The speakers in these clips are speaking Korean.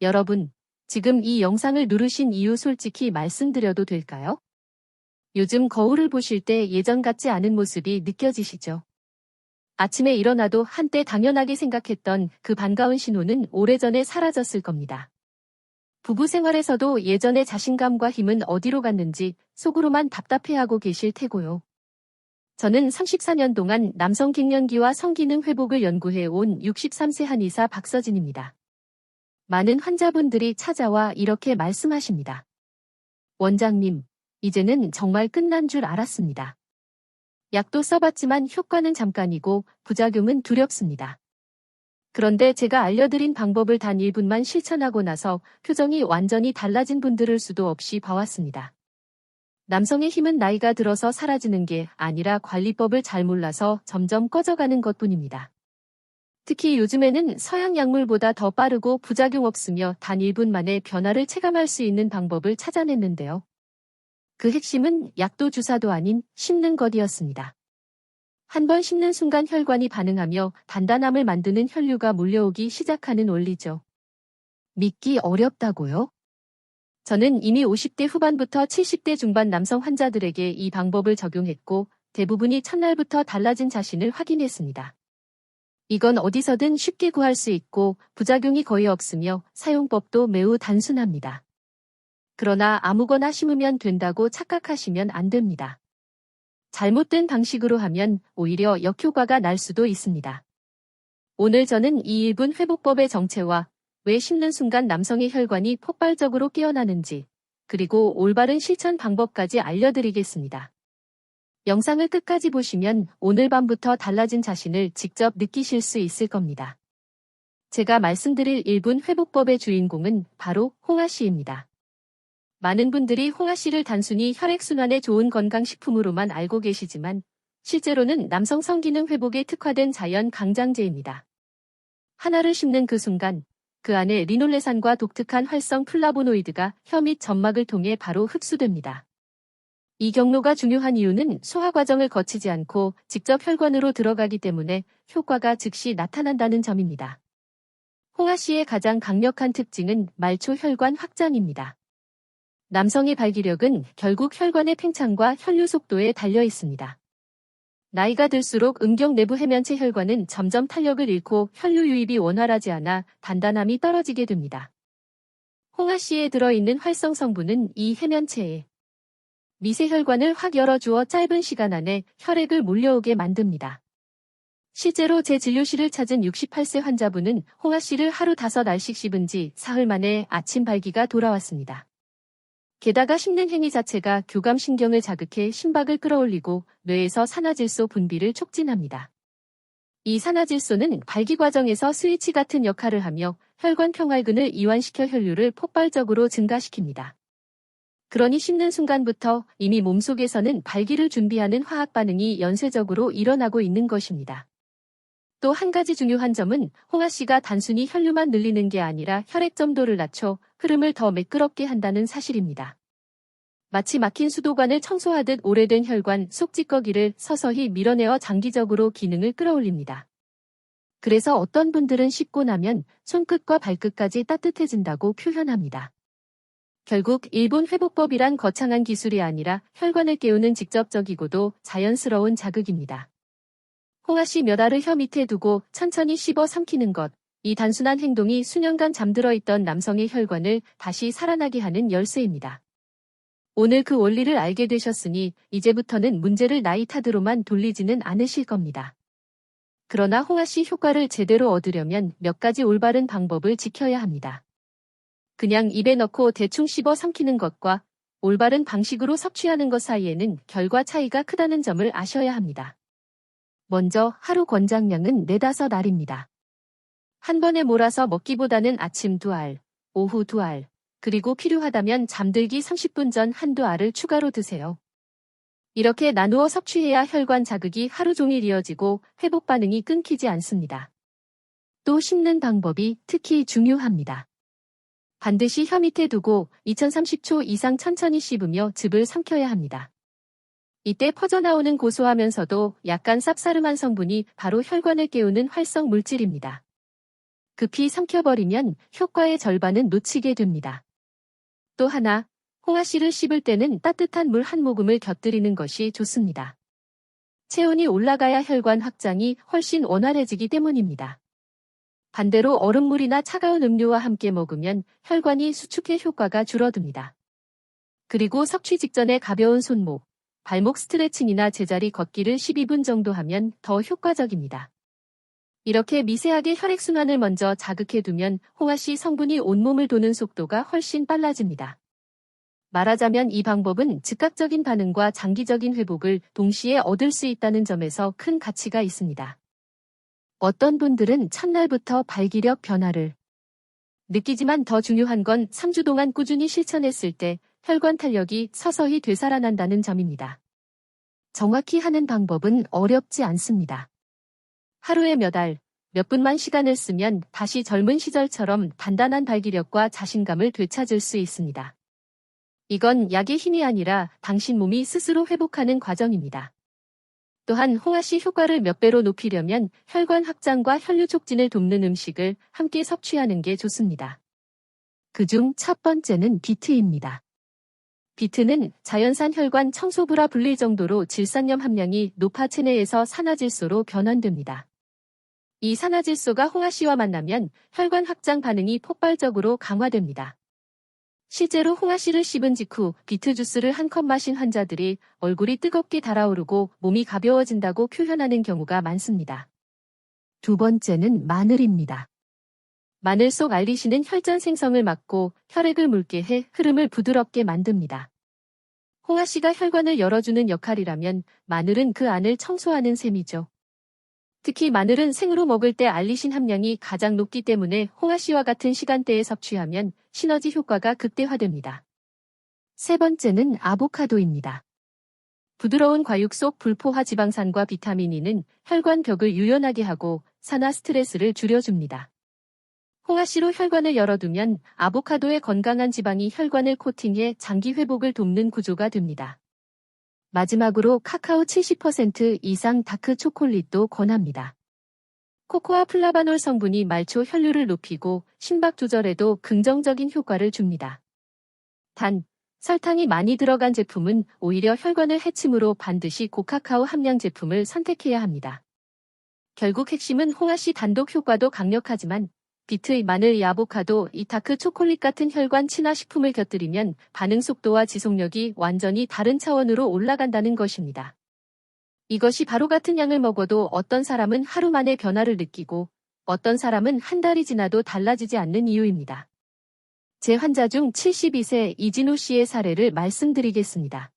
여러분, 지금 이 영상을 누르신 이유 솔직히 말씀드려도 될까요? 요즘 거울을 보실 때 예전 같지 않은 모습이 느껴지시죠? 아침에 일어나도 한때 당연하게 생각했던 그 반가운 신호는 오래전에 사라졌을 겁니다. 부부 생활에서도 예전의 자신감과 힘은 어디로 갔는지 속으로만 답답해하고 계실 테고요. 저는 34년 동안 남성 갱년기와 성기능 회복을 연구해 온 63세 한의사 박서진입니다. 많은 환자분들이 찾아와 이렇게 말씀하십니다. 원장님, 이제는 정말 끝난 줄 알았습니다. 약도 써봤지만 효과는 잠깐이고 부작용은 두렵습니다. 그런데 제가 알려드린 방법을 단 1분만 실천하고 나서 표정이 완전히 달라진 분들을 수도 없이 봐왔습니다. 남성의 힘은 나이가 들어서 사라지는 게 아니라 관리법을 잘 몰라서 점점 꺼져가는 것뿐입니다. 특히 요즘에는 서양 약물보다 더 빠르고 부작용 없으며 단 1분 만에 변화를 체감할 수 있는 방법을 찾아냈는데요. 그 핵심은 약도 주사도 아닌 씹는 것이었습니다. 한 번 씹는 순간 혈관이 반응하며 단단함을 만드는 혈류가 몰려오기 시작하는 원리죠. 믿기 어렵다고요? 저는 이미 50대 후반부터 70대 중반 남성 환자들에게 이 방법을 적용했고 대부분이 첫날부터 달라진 자신을 확인했습니다. 이건 어디서든 쉽게 구할 수 있고 부작용이 거의 없으며 사용법도 매우 단순합니다. 그러나 아무거나 심으면 된다고 착각하시면 안 됩니다. 잘못된 방식으로 하면 오히려 역효과가 날 수도 있습니다. 오늘 저는 이 1분 회복법의 정체와 왜 씹는 순간 남성의 혈관이 폭발적으로 깨어나는지, 그리고 올바른 실천 방법까지 알려드리겠습니다. 영상을 끝까지 보시면 오늘 밤부터 달라진 자신을 직접 느끼실 수 있을 겁니다. 제가 말씀드릴 1분 회복법의 주인공은 바로 홍아씨입니다. 많은 분들이 홍아씨를 단순히 혈액순환에 좋은 건강식품으로만 알고 계시지만 실제로는 남성 성기능 회복에 특화된 자연 강장제입니다. 하나를 씹는 그 순간 그 안에 리놀레산과 독특한 활성 플라보노이드가 혀 및 점막을 통해 바로 흡수됩니다. 이 경로가 중요한 이유는 소화 과정을 거치지 않고 직접 혈관으로 들어가기 때문에 효과가 즉시 나타난다는 점입니다. 홍아씨의 가장 강력한 특징은 말초 혈관 확장입니다. 남성의 발기력은 결국 혈관의 팽창과 혈류 속도에 달려 있습니다. 나이가 들수록 음경 내부 해면체 혈관은 점점 탄력을 잃고 혈류 유입이 원활하지 않아 단단함이 떨어지게 됩니다. 홍아씨에 들어있는 활성 성분은 이 해면체에 미세 혈관을 확 열어주어 짧은 시간 안에 혈액을 몰려오게 만듭니다. 실제로 제 진료실을 찾은 68세 환자분은 홍아씨를 하루 5알씩 씹은 지 사흘 만에 아침 발기가 돌아왔습니다. 게다가 씹는 행위 자체가 교감신경을 자극해 심박을 끌어올리고 뇌에서 산화질소 분비를 촉진합니다. 이 산화질소는 발기 과정에서 스위치 같은 역할을 하며 혈관 평활근을 이완시켜 혈류를 폭발적으로 증가시킵니다. 그러니 씹는 순간부터 이미 몸속에서는 발기를 준비하는 화학 반응이 연쇄적으로 일어나고 있는 것입니다. 또 한 가지 중요한 점은 홍아씨가 단순히 혈류만 늘리는 게 아니라 혈액 점도를 낮춰 흐름을 더 매끄럽게 한다는 사실입니다. 마치 막힌 수도관을 청소하듯 오래된 혈관 속 찌꺼기를 서서히 밀어내어 장기적으로 기능을 끌어올립니다. 그래서 어떤 분들은 씹고 나면 손끝과 발끝까지 따뜻해진다고 표현합니다. 결국 일본 회복법이란 거창한 기술이 아니라 혈관을 깨우는 직접적이고도 자연스러운 자극입니다. 홍아씨 몇 알을 혀 밑에 두고 천천히 씹어 삼키는 것, 이 단순한 행동이 수년간 잠들어 있던 남성의 혈관을 다시 살아나게 하는 열쇠입니다. 오늘 그 원리를 알게 되셨으니 이제부터는 문제를 나이 탓으로만 돌리지는 않으실 겁니다. 그러나 홍아씨 효과를 제대로 얻으려면 몇 가지 올바른 방법을 지켜야 합니다. 그냥 입에 넣고 대충 씹어 삼키는 것과 올바른 방식으로 섭취하는 것 사이에는 결과 차이가 크다는 점을 아셔야 합니다. 먼저 하루 권장량은 4-5알입니다. 한 번에 몰아서 먹기보다는 아침 2알, 오후 2알, 그리고 필요하다면 잠들기 30분 전 1-2알을 추가로 드세요. 이렇게 나누어 섭취해야 혈관 자극이 하루 종일 이어지고 회복 반응이 끊기지 않습니다. 또 씹는 방법이 특히 중요합니다. 반드시 혀 밑에 두고 2030초 이상 천천히 씹으며 즙을 삼켜야 합니다. 이때 퍼져나오는 고소하면서도 약간 쌉싸름한 성분이 바로 혈관을 깨우는 활성 물질입니다. 급히 삼켜버리면 효과의 절반은 놓치게 됩니다. 또 하나, 홍아씨를 씹을 때는 따뜻한 물 한 모금을 곁들이는 것이 좋습니다. 체온이 올라가야 혈관 확장이 훨씬 원활해지기 때문입니다. 반대로 얼음물이나 차가운 음료와 함께 먹으면 혈관이 수축의 효과가 줄어듭니다. 그리고 섭취 직전에 가벼운 손목, 발목 스트레칭이나 제자리 걷기를 12분 정도 하면 더 효과적입니다. 이렇게 미세하게 혈액순환을 먼저 자극해두면 홍아씨 성분이 온몸을 도는 속도가 훨씬 빨라집니다. 말하자면 이 방법은 즉각적인 반응과 장기적인 회복을 동시에 얻을 수 있다는 점에서 큰 가치가 있습니다. 어떤 분들은 첫날부터 발기력 변화를 느끼지만 더 중요한 건 3주 동안 꾸준히 실천했을 때 혈관 탄력이 서서히 되살아난다는 점입니다. 정확히 하는 방법은 어렵지 않습니다. 하루에 몇 알, 몇 분만 시간을 쓰면 다시 젊은 시절처럼 단단한 발기력과 자신감을 되찾을 수 있습니다. 이건 약의 힘이 아니라 당신 몸이 스스로 회복하는 과정입니다. 또한 홍아씨 효과를 몇 배로 높이려면 혈관 확장과 혈류 촉진을 돕는 음식을 함께 섭취하는 게 좋습니다. 그중 첫 번째는 비트입니다. 비트는 자연산 혈관 청소부라 불릴 정도로 질산염 함량이 높아 체내에서 산화질소로 변환됩니다. 이 산화질소가 홍아씨와 만나면 혈관 확장 반응이 폭발적으로 강화됩니다. 실제로 홍아씨를 씹은 직후 비트 주스를 한 컵 마신 환자들이 얼굴이 뜨겁게 달아오르고 몸이 가벼워진다고 표현하는 경우가 많습니다. 두 번째는 마늘입니다. 마늘 속 알리신은 혈전 생성을 막고 혈액을 묽게 해 흐름을 부드럽게 만듭니다. 홍아씨가 혈관을 열어주는 역할이라면 마늘은 그 안을 청소하는 셈이죠. 특히 마늘은 생으로 먹을 때 알리신 함량이 가장 높기 때문에 홍아씨와 같은 시간대에 섭취하면 시너지 효과가 극대화됩니다. 세 번째는 아보카도입니다. 부드러운 과육 속 불포화 지방산과 비타민 E는 혈관 벽을 유연하게 하고 산화 스트레스를 줄여줍니다. 홍아씨로 혈관을 열어두면 아보카도의 건강한 지방이 혈관을 코팅해 장기 회복을 돕는 구조가 됩니다. 마지막으로 카카오 70% 이상 다크 초콜릿도 권합니다. 코코아 플라바놀 성분이 말초 혈류를 높이고 심박 조절에도 긍정적인 효과를 줍니다. 단, 설탕이 많이 들어간 제품은 오히려 혈관을 해침으로 반드시 고카카오 함량 제품을 선택해야 합니다. 결국 핵심은 홍아씨 단독 효과도 강력하지만 비트, 마늘, 아보카도, 이 다크 초콜릿 같은 혈관 친화 식품을 곁들이면 반응 속도와 지속력이 완전히 다른 차원으로 올라간다는 것입니다. 이것이 바로 같은 양을 먹어도 어떤 사람은 하루 만에 변화를 느끼고 어떤 사람은 한 달이 지나도 달라지지 않는 이유입니다. 제 환자 중 72세 이진호 씨의 사례를 말씀드리겠습니다.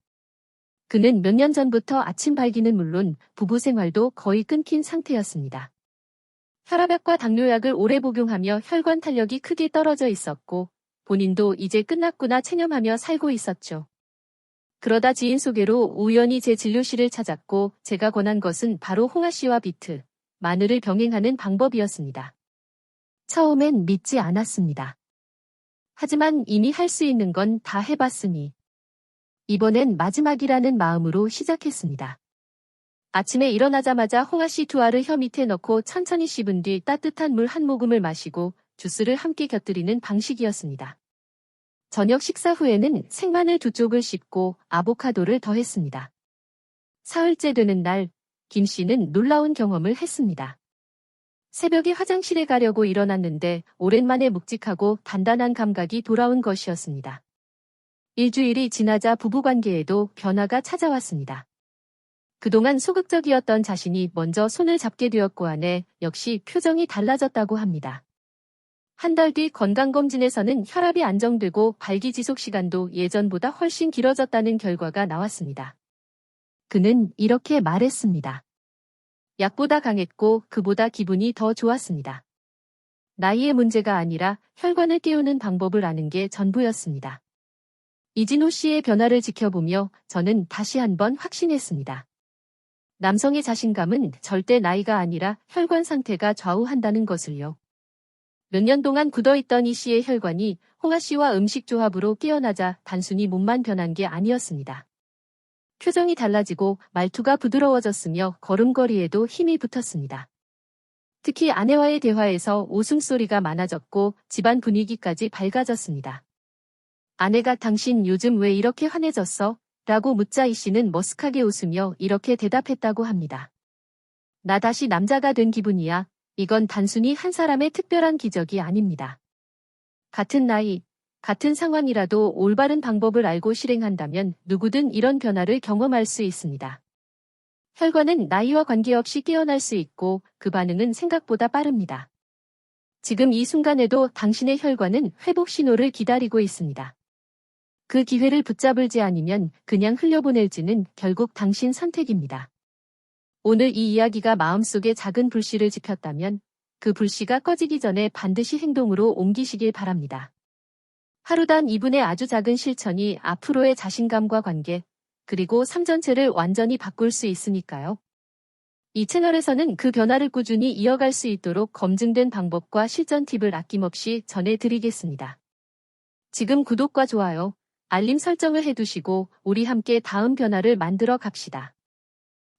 그는 몇 년 전부터 아침 발기는 물론 부부 생활도 거의 끊긴 상태였습니다. 혈압약과 당뇨약을 오래 복용하며 혈관 탄력이 크게 떨어져 있었고 본인도 이제 끝났구나 체념하며 살고 있었죠. 그러다 지인 소개로 우연히 제 진료실을 찾았고 제가 권한 것은 바로 홍아씨와 비트, 마늘을 병행하는 방법이었습니다. 처음엔 믿지 않았습니다. 하지만 이미 할 수 있는 건 다 해봤으니 이번엔 마지막이라는 마음으로 시작했습니다. 아침에 일어나자마자 홍아씨 두 알을 혀 밑에 넣고 천천히 씹은 뒤 따뜻한 물 한 모금을 마시고 주스를 함께 곁들이는 방식이었습니다. 저녁 식사 후에는 생마늘 두 쪽을 씹고 아보카도를 더했습니다. 사흘째 되는 날, 김 씨는 놀라운 경험을 했습니다. 새벽에 화장실에 가려고 일어났는데 오랜만에 묵직하고 단단한 감각이 돌아온 것이었습니다. 일주일이 지나자 부부관계에도 변화가 찾아왔습니다. 그동안 소극적이었던 자신이 먼저 손을 잡게 되었고 아내 역시 표정이 달라졌다고 합니다. 한 달 뒤 건강검진에서는 혈압이 안정되고 발기 지속 시간도 예전보다 훨씬 길어졌다는 결과가 나왔습니다. 그는 이렇게 말했습니다. 약보다 강했고 그보다 기분이 더 좋았습니다. 나이의 문제가 아니라 혈관을 깨우는 방법을 아는 게 전부였습니다. 이진호 씨의 변화를 지켜보며 저는 다시 한번 확신했습니다. 남성의 자신감은 절대 나이가 아니라 혈관 상태가 좌우한다는 것을요. 몇 년 동안 굳어있던 이 씨의 혈관이 홍아 씨와 음식 조합으로 깨어나자 단순히 몸만 변한 게 아니었습니다. 표정이 달라지고 말투가 부드러워졌으며 걸음걸이에도 힘이 붙었습니다. 특히 아내와의 대화에서 웃음소리가 많아졌고 집안 분위기까지 밝아졌습니다. 아내가 당신 요즘 왜 이렇게 환해졌어? 라고 묻자 이 씨는 머쓱하게 웃으며 이렇게 대답했다고 합니다. 나 다시 남자가 된 기분이야. 이건 단순히 한 사람의 특별한 기적이 아닙니다. 같은 나이, 같은 상황이라도 올바른 방법을 알고 실행한다면 누구든 이런 변화를 경험할 수 있습니다. 혈관은 나이와 관계없이 깨어날 수 있고 그 반응은 생각보다 빠릅니다. 지금 이 순간에도 당신의 혈관은 회복 신호를 기다리고 있습니다. 그 기회를 붙잡을지 아니면 그냥 흘려보낼지는 결국 당신 선택입니다. 오늘 이 이야기가 마음속에 작은 불씨를 지폈다면 그 불씨가 꺼지기 전에 반드시 행동으로 옮기시길 바랍니다. 하루단 2분의 아주 작은 실천이 앞으로의 자신감과 관계, 그리고 삶 전체를 완전히 바꿀 수 있으니까요. 이 채널에서는 그 변화를 꾸준히 이어갈 수 있도록 검증된 방법과 실전 팁을 아낌없이 전해드리겠습니다. 지금 구독과 좋아요, 알림 설정을 해두시고 우리 함께 다음 변화를 만들어 갑시다.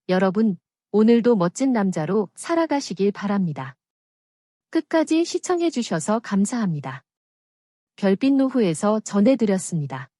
여러분, 오늘도 멋진 남자로 살아가시길 바랍니다. 끝까지 시청해주셔서 감사합니다. 별빛 노후에서 전해드렸습니다.